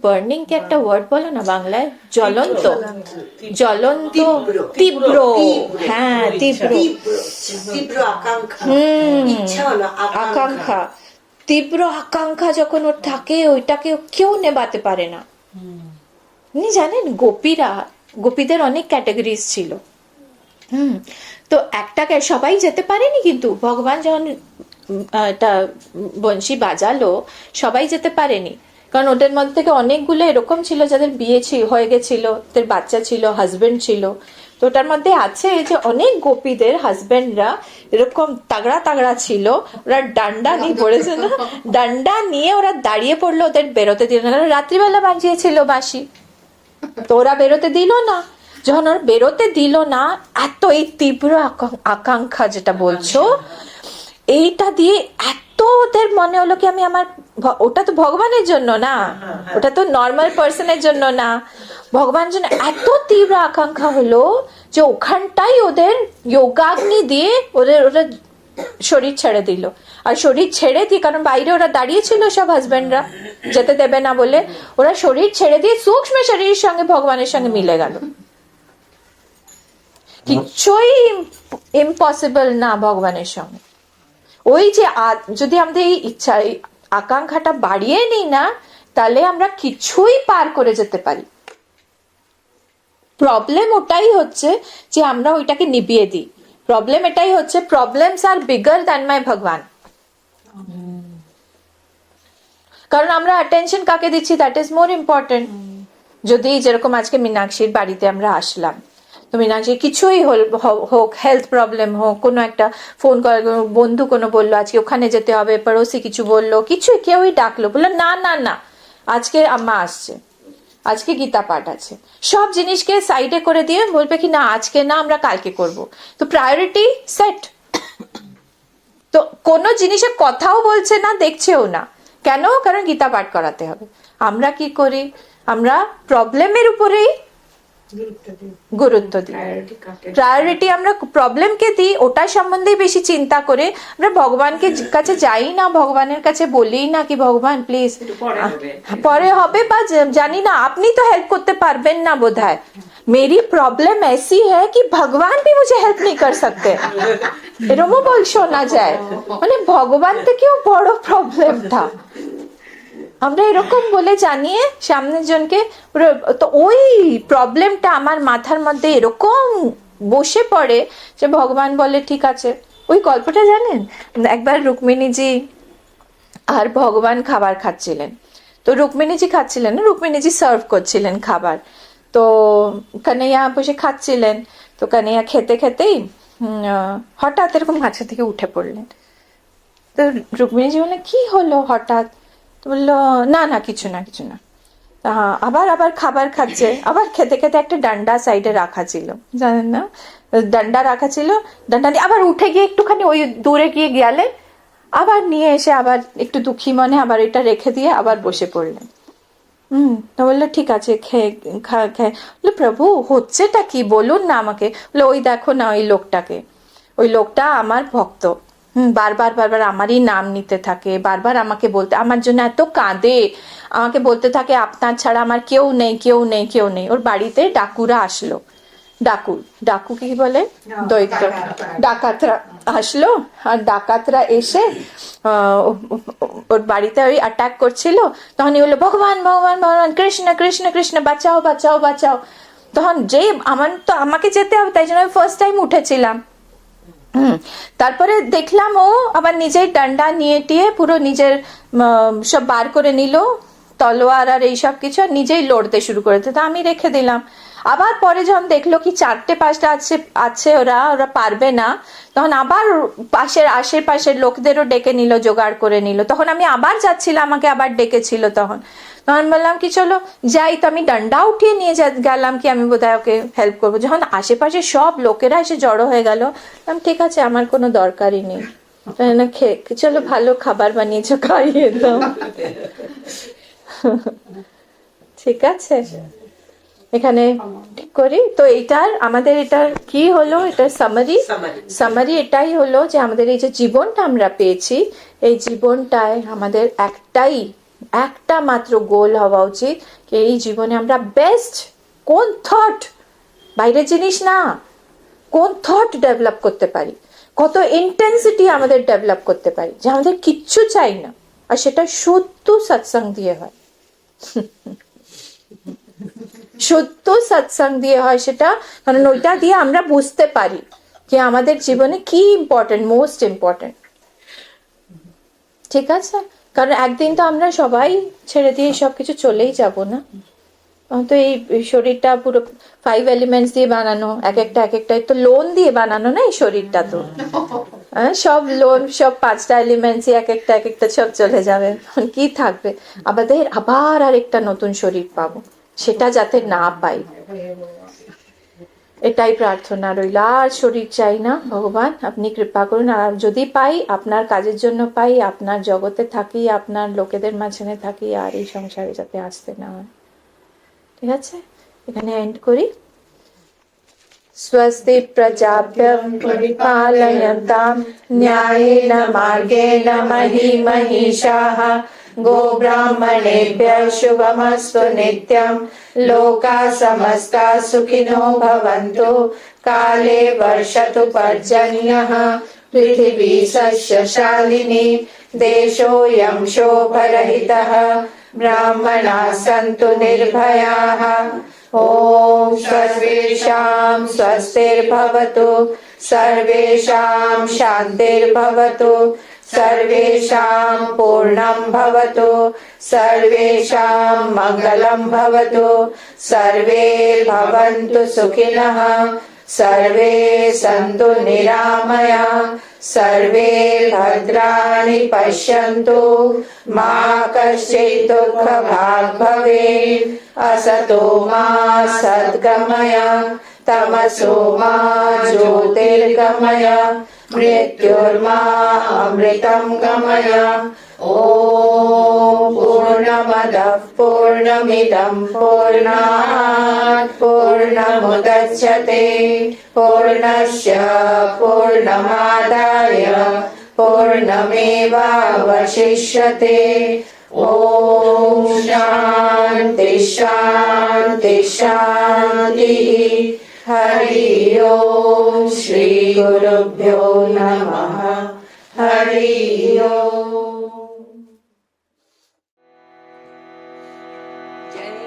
বার্নিং, কে একটা ওয়ার্ড বলো না বাংলায়, জ্বলন্ত, জ্বলন্ত, তীব্র, হ্যাঁ তীব্র, তীব্র আকাঙ্ক্ষা, ইচ্ছা হলো আকাঙ্ক্ষা, তীব্র আকাঙ্ক্ষা যখন ওর থাকে, ওইটাকে কেউ নেবাতে পারে না। আপনি জানেন গোপীদের অনেক ক্যাটাগরিজ ছিল। তো একটাকে সবাই যেতে পারেনি, কিন্তু ভগবান যখন এটা বংশী বাজালো সবাই যেতে পারেনি, কারণ ওদের মধ্যে থেকে অনেকগুলো এরকম ছিল যাদের বিয়ে হয়ে গেছিল, ওদের বাচ্চা ছিল, হাজবেন্ড ছিল। তো ওটার মধ্যে আছে যে অনেক গোপীদের হাজবেন্ডরা এরকম তাগড়া তাগড়া ছিল, ওরা ডান্ডা নিয়ে পড়েছে না, ডান্ডা নিয়ে ওরা দাঁড়িয়ে পড়লো, ওদের বেরোতে দিল না, রাত্রিবেলা বাজিয়েছিল বাঁশি, তো ওরা বেরোতে দিল না। যখন ওরা বেরোতে দিল না, এত এই তীব্র আকাঙ্ক্ষা যেটা বলছো, এইটা দিয়ে এত ওদের মনে হলো কি আমি আমার, ওটা তো ভগবানের জন্য না, ওটা তো নর্মাল পার্সনের জন্য না, ভগবানের জন্য এত তীব্র আকাঙ্ক্ষা হলো যে ওখানটাই ওদের যোগাগ্নি দিয়ে ওরা শরীর ছেড়ে দিল। আর শরীর ছেড়ে দিয়ে, কারণ বাইরে ওরা দাঁড়িয়ে ছিল সব হাজবেন্ডরা, যেতে দেবে না বলে, ওরা শরীর ছেড়ে দিয়ে সূক্ষ্ম শরীরের সঙ্গে ভগবানের সঙ্গে মিলে গেল। কিচ্ছুই ইম্পসিবল না ভগবানের সঙ্গে। ওই যে যদি আমাদের এই ইচ্ছা, এই আকাঙ্ক্ষাটা বাড়িয়ে নিই না, তাহলে আমরা কিছুই পার করে যেতে পারি। প্রবলেম ওটাই হচ্ছে যে আমরা ওইটাকে নিভিয়ে দিই। প্রবলেম এটাই হচ্ছে, problems are bigger than my ভগবান। কারণ আমরা অ্যাটেনশন কাকে দিচ্ছি, দ্যাট ইজ মোর ইম্পর্টেন্ট। যদি যেরকম আজকে মীনাক্ষীর বাড়িতে আমরা আসলাম, তো মীনাক্ষী কিছুই হোক, হেলথ প্রবলেম হোক, কোনো একটা ফোন করে বন্ধু কোনো বললো আজকে ওখানে যেতে হবে, পড়োশি কিছু বললো, কিছুই, কেউই ডাকলো, বললো না না না আজকে আম্মা আসছে, আজকে গীতা পাঠ আছে, সব জিনিসকে সাইডে করে দিয়ে বলবে কি না আজকে না, আমরা কালকে করব। তো প্রায়োরিটি সেট। তো কোনো জিনিসের কথাও বলছে না, দেখছেও না, কেন? কারণ গীতা পাঠ করাতে হবে। আমরা কি করি? আমরা প্রবলেমের উপরেই গুরুত্ব দিই, প্রায়োরিটি আমরা প্রবলেমকে দিই, ওটার সম্বন্ধে বেশি চিন্তা করে আমরা ভগবানকে কাছে যাই না, ভগবানের কাছে বলি না কি ভগবান প্লিজ পরে হবে, বা জানি না আপনি তো হেল্প করতে পারবেন না বোধহয়, मेरी प्रॉब्लम ऐसी है कि भगवान भी मुझे हेल्प नहीं कर सकते, এরকমও বল শোনা যায়, মানে ভগবান থেকেও বড় প্রবলেমটা আমরা এরকম বলে জানিয়ে সামনের জনকে। তো ওই প্রবলেমটা আমার মাথার মধ্যে এরকম বসে পড়ে যে ভগবান বলে ঠিক আছে। ওই গল্পটা জানেন, একবার রুক্মিণীজি আর ভগবান খাবার খাচ্ছিলেন, তো রুক্মিণীজি খাচ্ছিলেন না, রুক্মিণীজি সার্ভ করছিলেন খাবার, তো কানাইয়া বসে খাচ্ছিলেন, তো কানাইয়া খেতে খেতেই হঠাৎ এরকম মাথা থেকে উঠে পড়লেন। তো রুক্মিণীজি বললেন কি হলো হঠাৎ? তো বললো না না কিছু না কিছু না। আবার আবার খাবার খাচ্ছে, আবার খেতে খেতে একটা ডান্ডা সাইডে রাখা ছিল, জানেন না, ডান্ডা রাখা ছিল, ডান্ডা দিয়ে আবার উঠে গিয়ে একটুখানি ওই দূরে গিয়ে গেলেন, আবার নিয়ে এসে আবার একটু দুঃখী মনে আবার এটা রেখে দিয়ে আবার বসে পড়লেন। তো বললো ঠিক আছে খেয়ে বললো প্রভু হচ্ছেটা কি বলুন না আমাকে। বললো ওই দেখো না ওই লোকটাকে, ওই লোকটা আমার ভক্ত, বারবার বারবার আমারই নাম নিতে থাকে, বারবার আমাকে বলতে, আমার জন্য এত কাঁদে, আমাকে বলতে থাকে আপনার ছাড়া আমার কেউ নেই কেউ নেই কেউ নেই। ওর বাড়িতে ডাকুরা আসলো, ডাকু কি বলে দৈত্য, ডাকাতরা আসলো, আর ডাকাতরা এসে ওর বাড়িতে ওই অ্যাটাক করছিল, তখনই বললো ভগবান ভগবান ভগবান কৃষ্ণ কৃষ্ণ কৃষ্ণ বাঁচাও বাঁচাও বাঁচাও। তখন যে আমাকে যেতে হবে, তাই জন্য আমি ফার্স্ট টাইম উঠেছিলাম। তারপরে দেখলাম ও আবার নিজের ডান্ডা নিয়ে টিয়ে পুরো নিজের সব বার করে নিল, তলোয়ার আর এইসব কিছু, আর নিজেই লড়তে শুরু করেছে। তা আমি রেখে দিলাম। আবার পরে যখন দেখলো কি 4-5টা আছে ওরা পারবে না, তখন আবার আশেপাশের লোকদেরও ডেকে নিল, জোগাড় করে নিল। তখন আমি আবার যাচ্ছিলাম, আমাকে আবার ডেকেছিল, তখন বললাম কি চলো যাই। তো আমি ডান্ডা উঠিয়ে নিয়ে গেলাম কি আমি বোধহয় ওকে হেল্প করবো। যখন আশেপাশে সব লোকেরা এসে জড়ো হয়ে গেল, ঠিক আছে আমার কোনো দরকারই নেই, না চলো ভালো খাবার বানিয়েছো, খাইয়ে দাও। ঠিক আছে, এখানে ঠিক করি তো। আমাদের এটার কি হলো, এটার সামারি এটাই হলো যে আমাদের এই যে জীবনটা আমরা পেয়েছি, এই জীবনটায় আমাদের একটা মাত্র গোল হওয়া উচিত যে এই জীবনে আমরা বেস্ট কোন থট, বাইরের জিনিস না, কোন থট ডেভেলপ করতে পারি, কত ইন্টেন্সিটি আমাদের ডেভেলপ করতে পারি, যে আমাদের কিচ্ছু চাই না, আর সেটা শুদ্ধ সৎসঙ্গ দিয়ে হয়। শুদ্ধ সৎসঙ্গ দিয়ে হয় সেটা, কারণ ওইটা দিয়ে আমরা বুঝতে পারি যে আমাদের জীবনে কি ইম্পর্টেন্ট, মোস্ট ইম্পর্টেন্ট। ঠিক আছে, কারণ একদিন তো আমরা সবাই ছেড়ে দিয়ে সবকিছু চলেই যাব না। তো এই শরীরটা পুরো 5 এলিমেন্টস দিয়ে বানানো, এক একটা তো লোন দিয়ে বানানো না এই শরীরটা, তো সব লোন, সব 5টা এলিমেন্টস এক একটা সব চলে যাবে, কি থাকবে? আমাদের আবার আরেকটা নতুন শরীর পাবো, সেটা যাতে না পাই, এটাই প্রার্থনা রইল। আর শরীর চাই না, ভগবান আপনি কৃপা করুন। আর যদি পাই, আপনার কাজের জন্য পাই, আপনার জগতে থাকি, আপনার লোকেদের মাঝখানে থাকি, আর এই সংসারে যাতে আসতে না হয়। ঠিক আছে, এখানে এন্ড করি। स्वस्ति प्रजाभ्यः परिपालयन्तां न्यायेन मार्गेण महीमहीषाः गोब्राह्मणेभ्यः शुभमस्तु नित्यं लोकाः समस्ताः सुखिनो भवन्तु काले वर्षतु पर्जन्यः पृथिवी सस्यशालिनी देशोऽयं शोभरहितः ब्राह्मणाः सन्तु निर्भयाः ॐ सर्वेषां स्वस्तिर्भवतु सर्वेषां शान्तिर्भवतु सर्वेषां पूर्णं भवतु सर्वेषां मङ्गलं भवतु सर्वे भवन्तु सुखिनः सर्वे सन्तु निरामया सर्वे भद्राणि पश्यन्तु मा कश्चित् दुःखभाग् भवेत् असतो मा सद्गमय तमसो मा ज्योतिर्गमय मृत्युर्मा अमृतं गमय ॐ पूर्णमदः पूर्णमिदं पूर्णात् पूर्णमुदच्यते पूर्णस्य पूर्णमादाय पूर्णमेवावशिष्यते ॐ शान्ति शान्ति शान्तिः हरि ओम श्री गुरुभ्यो नमः हरि ओम। Jai